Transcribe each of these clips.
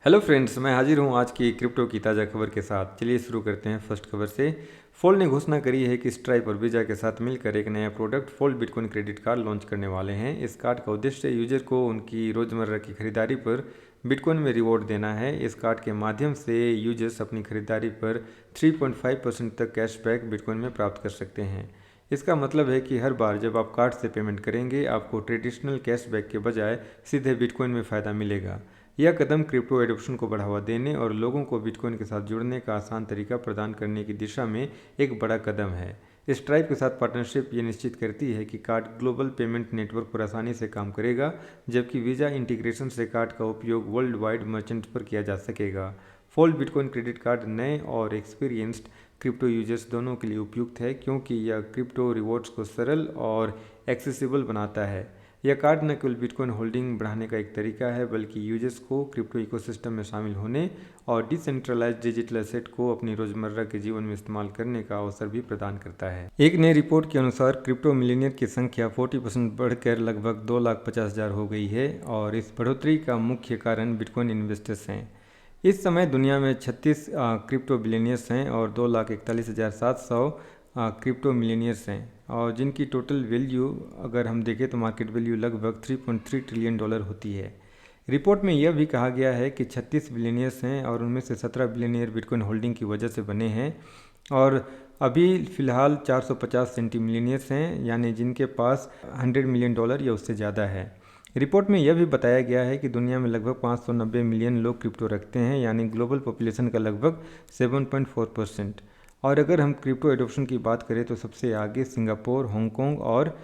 Hello friends, मैं हाजिर हूँ आज की क्रिप्टो की ताज़ा खबर के साथ। चलिए शुरू करते हैं फर्स्ट खबर से। फोल्ड ने घोषणा करी है कि स्ट्राइप और वीज़ा के साथ मिलकर एक नया product fold bitcoin credit card launch करने वाले हैं। इस कार्ड का उद्देश्य यूजर को उनकी रोज़मर्रा की खरीदारी पर बिटकॉइन में रिवॉर्ड देना है। इस कार्ड के माध्यम से यूजर्स अपनी खरीदारी पर 3.5% तक कैशबैक बिटकॉइन में प्राप्त कर सकते हैं। इसका मतलब है कि हर बार जब आप कार्ड से पेमेंट करेंगे, आपको ट्रेडिशनल कैशबैक के बजाय सीधे बिटकॉइन में फ़ायदा मिलेगा। यह कदम क्रिप्टो एडॉप्शन को बढ़ावा देने और लोगों को बिटकॉइन के साथ जुड़ने का आसान तरीका प्रदान करने की दिशा में एक बड़ा कदम है। स्ट्राइप के साथ पार्टनरशिप ये निश्चित करती है कि कार्ड ग्लोबल पेमेंट नेटवर्क पर आसानी से काम करेगा, जबकि वीज़ा इंटीग्रेशन से कार्ड का उपयोग वर्ल्ड वाइड मर्चेंट पर किया जा सकेगा। फोल्ड बिटकॉइन क्रेडिट कार्ड नए और एक्सपीरियंस्ड क्रिप्टो यूजर्स दोनों के लिए उपयुक्त है, क्योंकि यह क्रिप्टो रिवॉर्ड्स को सरल और एक्सेसिबल बनाता है। यह कार्ड न केवल बिटकॉइन होल्डिंग बढ़ाने का एक तरीका है, बल्कि यूजर्स को क्रिप्टो इकोसिस्टम में शामिल होने और डिसेंट्रलाइज्ड डिजिटल एसेट को अपनी रोजमर्रा के जीवन में इस्तेमाल करने का अवसर भी प्रदान करता है। एक नई रिपोर्ट के अनुसार क्रिप्टो मिलियनियर की संख्या 40% बढ़कर लगभग 2,50,000 हो गई है, और इस बढ़ोतरी का मुख्य कारण बिटकॉइन इन्वेस्टर्स हैं। इस समय दुनिया में 36 क्रिप्टो बिलियनियर्स हैं और 2,41,700 क्रिप्टो मिलियनियर्स हैं, और जिनकी टोटल वैल्यू अगर हम देखें तो मार्केट वैल्यू लगभग $3.3 ट्रिलियन होती है। रिपोर्ट में यह भी कहा गया है कि 36 बिलियनियर्स हैं और उनमें से 17 बिलियनियर बिटकॉइन होल्डिंग की वजह से बने हैं, और अभी फ़िलहाल 450 सेंटी मिलियनियर्स हैं, यानी जिनके पास $100 मिलियन या उससे ज़्यादा है। रिपोर्ट में यह भी बताया गया है कि दुनिया में लगभग 590 मिलियन लोग क्रिप्टो रखते हैं, यानी ग्लोबल पॉपुलेशन का लगभग 7.4%। और अगर हम क्रिप्टो एडॉप्शन की बात करें तो सबसे आगे सिंगापुर, हांगकांग और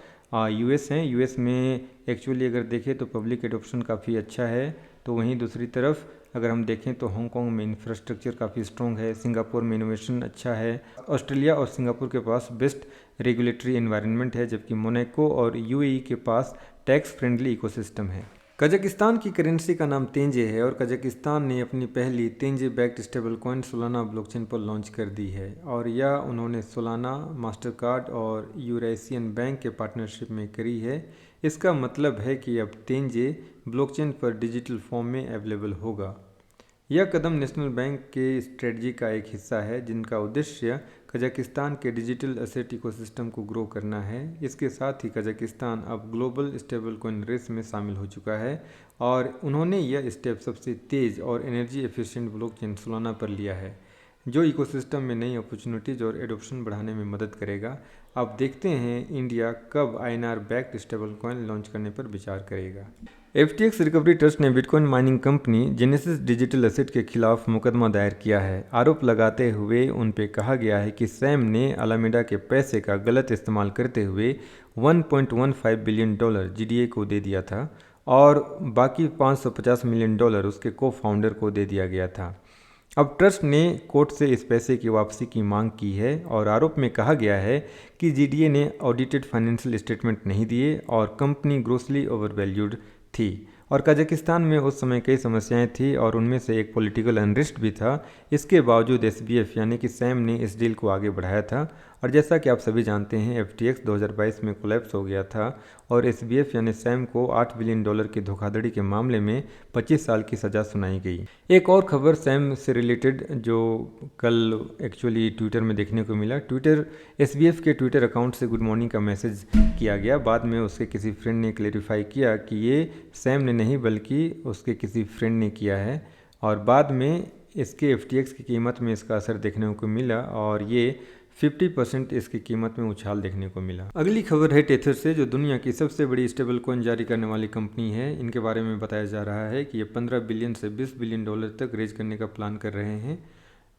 यूएस हैं। यूएस में एक्चुअली अगर देखें तो पब्लिक एडॉप्शन काफ़ी अच्छा है, तो वहीं दूसरी तरफ अगर हम देखें तो हांगकांग में इंफ्रास्ट्रक्चर काफ़ी स्ट्रॉन्ग है, सिंगापुर में इनोवेशन अच्छा है, ऑस्ट्रेलिया और सिंगापुर के पास बेस्ट रेगुलेटरी एनवायरनमेंट है, जबकि मोनाको और यूएई के पास टैक्स फ्रेंडली इकोसिस्टम है। कजाकिस्तान की करेंसी का नाम तेंजे है, और कजाकिस्तान ने अपनी पहली tenge backed stable coin Solana blockchain पर लॉन्च कर दी है, और यह उन्होंने सोलाना, मास्टरकार्ड और यूरेशियन बैंक के पार्टनरशिप में करी है। इसका मतलब है कि अब तेंजे ब्लॉकचेन पर डिजिटल फॉर्म में अवेलेबल होगा। यह कदम नेशनल बैंक के स्ट्रेटजी का एक हिस्सा है, जिनका उद्देश्य कजाकिस्तान के डिजिटल एसेट इकोसिस्टम को ग्रो करना है। इसके साथ ही कजाकिस्तान अब ग्लोबल स्टेबल कॉइन रेस में शामिल हो चुका है, और उन्होंने यह स्टेप सबसे तेज़ और एनर्जी एफिशिएंट ब्लॉकचेन सोलाना पर लिया है, जो इकोसिस्टम में नई अपॉर्चुनिटीज़ और एडॉप्शन बढ़ाने में मदद करेगा। अब देखते हैं इंडिया कब INR backed stable coin launch करने पर विचार करेगा। FTX रिकवरी ट्रस्ट ने bitcoin mining company genesis digital asset के खिलाफ मुकदमा दायर किया है। आरोप लगाते हुए उन पे कहा गया है कि सैम ने अलामेडा के पैसे का गलत इस्तेमाल करते हुए $1.15 बिलियन GDA को दे दिया था, और बाकी $550 मिलियन उसके को फाउंडर को दे दिया गया था। अब ट्रस्ट ने कोर्ट से इस पैसे की वापसी की मांग की है, और आरोप में कहा गया है कि GDA ने ऑडिटेड फाइनेंशियल स्टेटमेंट नहीं दिए और कंपनी ग्रोसली ओवरवैल्यूड थी, और कजाकिस्तान में उस समय कई समस्याएं थी, और उनमें से एक पॉलिटिकल अनरेस्ट भी था। इसके बावजूद SBF यानी कि सैम ने इस डील को आगे बढ़ाया था, और जैसा कि आप सभी जानते हैं FTX 2022 में कोलैप्स हो गया था, और SBF यानी सैम को $8 बिलियन की धोखाधड़ी के मामले में 25 साल की सज़ा सुनाई गई। एक और खबर सैम से रिलेटेड जो कल एक्चुअली ट्विटर में देखने को मिला। SBF के ट्विटर अकाउंट से गुड मॉर्निंग का मैसेज किया गया। बाद में उसके किसी फ्रेंड ने क्लेरिफाई किया कि ये सैम ने नहीं बल्कि उसके किसी फ्रेंड ने किया है, और बाद में इसके FTX की कीमत में इसका असर देखने को मिला, और ये 50% इसकी कीमत में उछाल देखने को मिला। अगली खबर है टेथर से, जो दुनिया की सबसे बड़ी स्टेबल कॉइन जारी करने वाली कंपनी है। इनके बारे में बताया जा रहा है कि ये 15 बिलियन से 20 बिलियन डॉलर तक रेज करने का प्लान कर रहे हैं,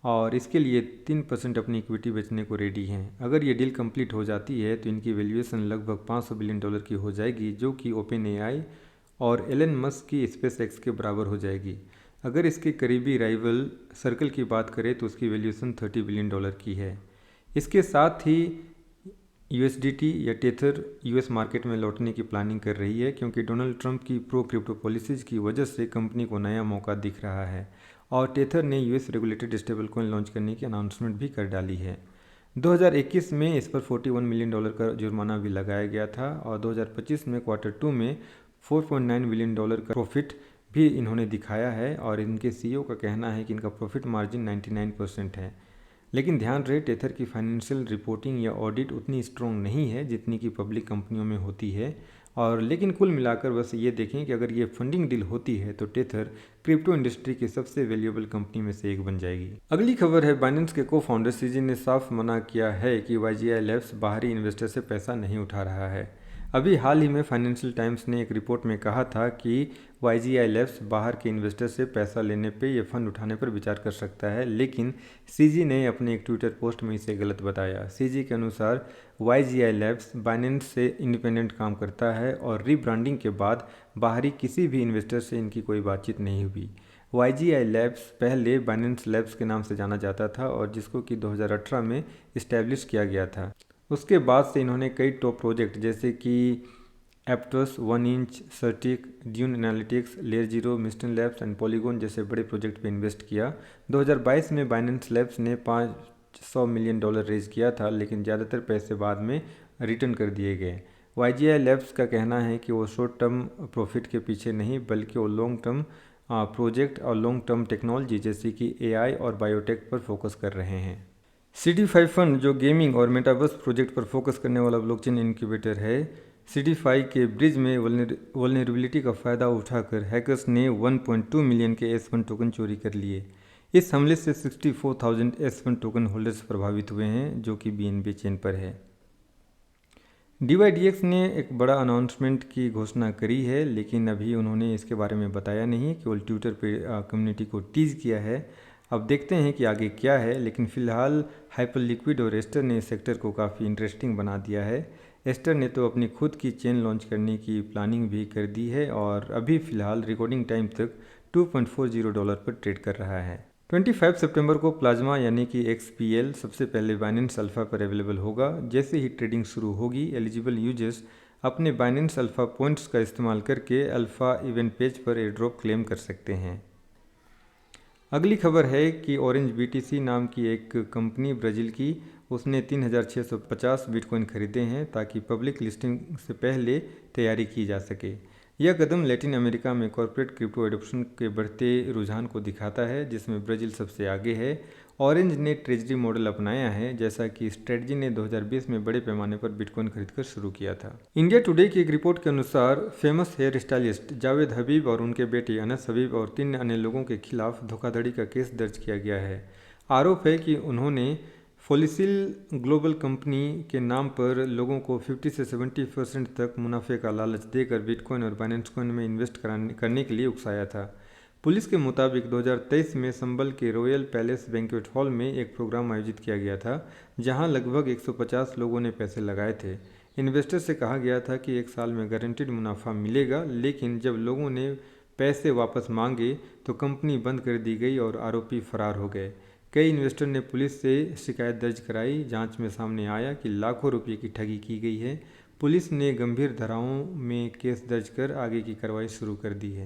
और इसके लिए 3% अपनी इक्विटी बेचने को रेडी हैं। अगर ये डील कंप्लीट हो जाती है तो इनकी वैल्यूएशन लगभग $500 बिलियन की हो जाएगी, जो कि OpenAI और एलन मस्क की SpaceX के बराबर हो जाएगी। अगर इसके करीबी राइवल सर्कल की बात करें तो उसकी वैल्यूएशन $30 बिलियन की है। इसके साथ ही USDT या टेथर US मार्केट में लौटने की प्लानिंग कर रही है, क्योंकि डोनाल्ड ट्रंप की प्रो क्रिप्टो पॉलिसीज़ की वजह से कंपनी को नया मौका दिख रहा है, और टेथर ने US regulated stable coin launch करने की अनाउंसमेंट भी कर डाली है। 2021 में इस पर $41 मिलियन का जुर्माना भी लगाया गया था, और 2025 में क्वार्टर 2 में $4.9 बिलियन का प्रॉफिट भी इन्होंने दिखाया है और इनके सीईओ का कहना है कि इनका प्रॉफिट मार्जिन 99% है। लेकिन ध्यान रहे, टेथर की फाइनेंशियल रिपोर्टिंग या ऑडिट उतनी स्ट्रॉन्ग नहीं है जितनी कि पब्लिक कंपनियों में होती है। और लेकिन कुल मिलाकर बस ये देखें कि अगर ये फंडिंग डील होती है तो टेथर क्रिप्टो इंडस्ट्री की सबसे वैल्यूएबल कंपनी में से एक बन जाएगी। अगली खबर है, बाइनेंस के को फाउंडर सीजी ने साफ मना किया है कि YGI लैब्स बाहरी इन्वेस्टर से पैसा नहीं उठा रहा है। अभी हाल ही में फाइनेंशियल टाइम्स ने एक रिपोर्ट में कहा था कि YGI लैब्स बाहर के इन्वेस्टर से पैसा लेने पे या फंड उठाने पर विचार कर सकता है, लेकिन सीजी ने अपने एक ट्विटर पोस्ट में इसे गलत बताया। सीजी के अनुसार YGI लैब्स बाइनेंस से इंडिपेंडेंट काम करता है और रीब्रांडिंग के बाद बाहरी किसी भी इन्वेस्टर से इनकी कोई बातचीत नहीं हुई। YGI लैब्स पहले बाइनेंस लैब्स के नाम से जाना जाता था और जिसको कि 2018 में इस्टेब्लिश किया गया था। उसके बाद से इन्होंने कई टॉप प्रोजेक्ट जैसे कि Aptus, 1inch, सर्टिक, dune analytics, layer 0, Meston labs and polygon जैसे बड़े प्रोजेक्ट पे इन्वेस्ट किया। 2022 में बाइनेंस लैब्स ने $500 मिलियन रेज किया था, लेकिन ज़्यादातर पैसे बाद में रिटर्न कर दिए गए। YGI लैब्स का कहना है कि वो शॉर्ट टर्म प्रॉफिट के पीछे नहीं बल्कि वो लॉन्ग टर्म प्रोजेक्ट और लॉन्ग टर्म टेक्नोलॉजी जैसे कि AI और बायोटेक पर फोकस कर रहे हैं। CD5 फंड जो गेमिंग और मेटावर्स प्रोजेक्ट पर फोकस करने वाला ब्लॉकचेन इनक्यूबेटर है, CD5 के ब्रिज में वल्नरेबिलिटी का फ़ायदा उठाकर हैकर्स ने 1.2 मिलियन के S1 टोकन चोरी कर लिए। इस हमले से 64,000 S1 टोकन होल्डर्स प्रभावित हुए हैं जो कि BNB चेन पर है। DYDX ने एक बड़ा अनाउंसमेंट की घोषणा करी है, लेकिन अभी उन्होंने इसके बारे में बताया नहीं, केवल ट्विटर पे कम्युनिटी को टीज़ किया है। अब देखते हैं कि आगे क्या है, लेकिन फ़िलहाल हाइपरलिक्विड और एस्टर ने इस सेक्टर को काफ़ी इंटरेस्टिंग बना दिया है। एस्टर ने तो अपनी खुद की चेन लॉन्च करने की प्लानिंग भी कर दी है और अभी फ़िलहाल रिकॉर्डिंग टाइम तक $2.40 पर ट्रेड कर रहा है। 25 सितंबर को प्लाज्मा यानी कि XPL सबसे पहले बाइनेंस अल्फ़ा पर अवेलेबल होगा। जैसे ही ट्रेडिंग शुरू होगी, एलिजिबल यूजर्स अपने बाइनेंस अल्फ़ा पॉइंट्स का इस्तेमाल करके अल्फ़ा इवेंट पेज पर एयरड्रॉप क्लेम कर सकते हैं। अगली खबर है कि ऑरेंज BTC नाम की एक कंपनी ब्राज़ील की, उसने 3,650 बिटकॉइन खरीदे हैं ताकि पब्लिक लिस्टिंग से पहले तैयारी की जा सके। यह कदम लैटिन अमेरिका में कॉर्पोरेट क्रिप्टो एडॉप्शन के बढ़ते रुझान को दिखाता है, जिसमें ब्राज़ील सबसे आगे है। ऑरेंज ने ट्रेजरी मॉडल अपनाया है, जैसा कि स्ट्रेटजी ने 2020 में बड़े पैमाने पर बिटकॉइन खरीदकर शुरू किया था। इंडिया टुडे की एक रिपोर्ट के अनुसार फेमस हेयर स्टाइलिस्ट जावेद हबीब और उनके बेटे अनस हबीब और 3 अन्य लोगों के खिलाफ धोखाधड़ी का केस दर्ज किया गया है। आरोप है कि उन्होंने फॉलिसिल ग्लोबल कंपनी के नाम पर लोगों को 50 से 70% तक मुनाफे का लालच देकर बिटकॉइन और बाइनेंस कॉइन में इन्वेस्ट करने के लिए उकसाया था। पुलिस के मुताबिक 2023 में संबल के रॉयल पैलेस बैंक्वेट हॉल में एक प्रोग्राम आयोजित किया गया था, जहां लगभग 150 लोगों ने पैसे लगाए थे। इन्वेस्टर से कहा गया था कि 1 साल में गारंटीड मुनाफा मिलेगा, लेकिन जब लोगों ने पैसे वापस मांगे तो कंपनी बंद कर दी गई और आरोपी फरार हो गए। कई इन्वेस्टर ने पुलिस से शिकायत दर्ज कराई। जांच में सामने आया कि लाखों रुपये की ठगी की गई है। पुलिस ने गंभीर धाराओं में केस दर्ज कर आगे की कार्रवाई शुरू कर दी है।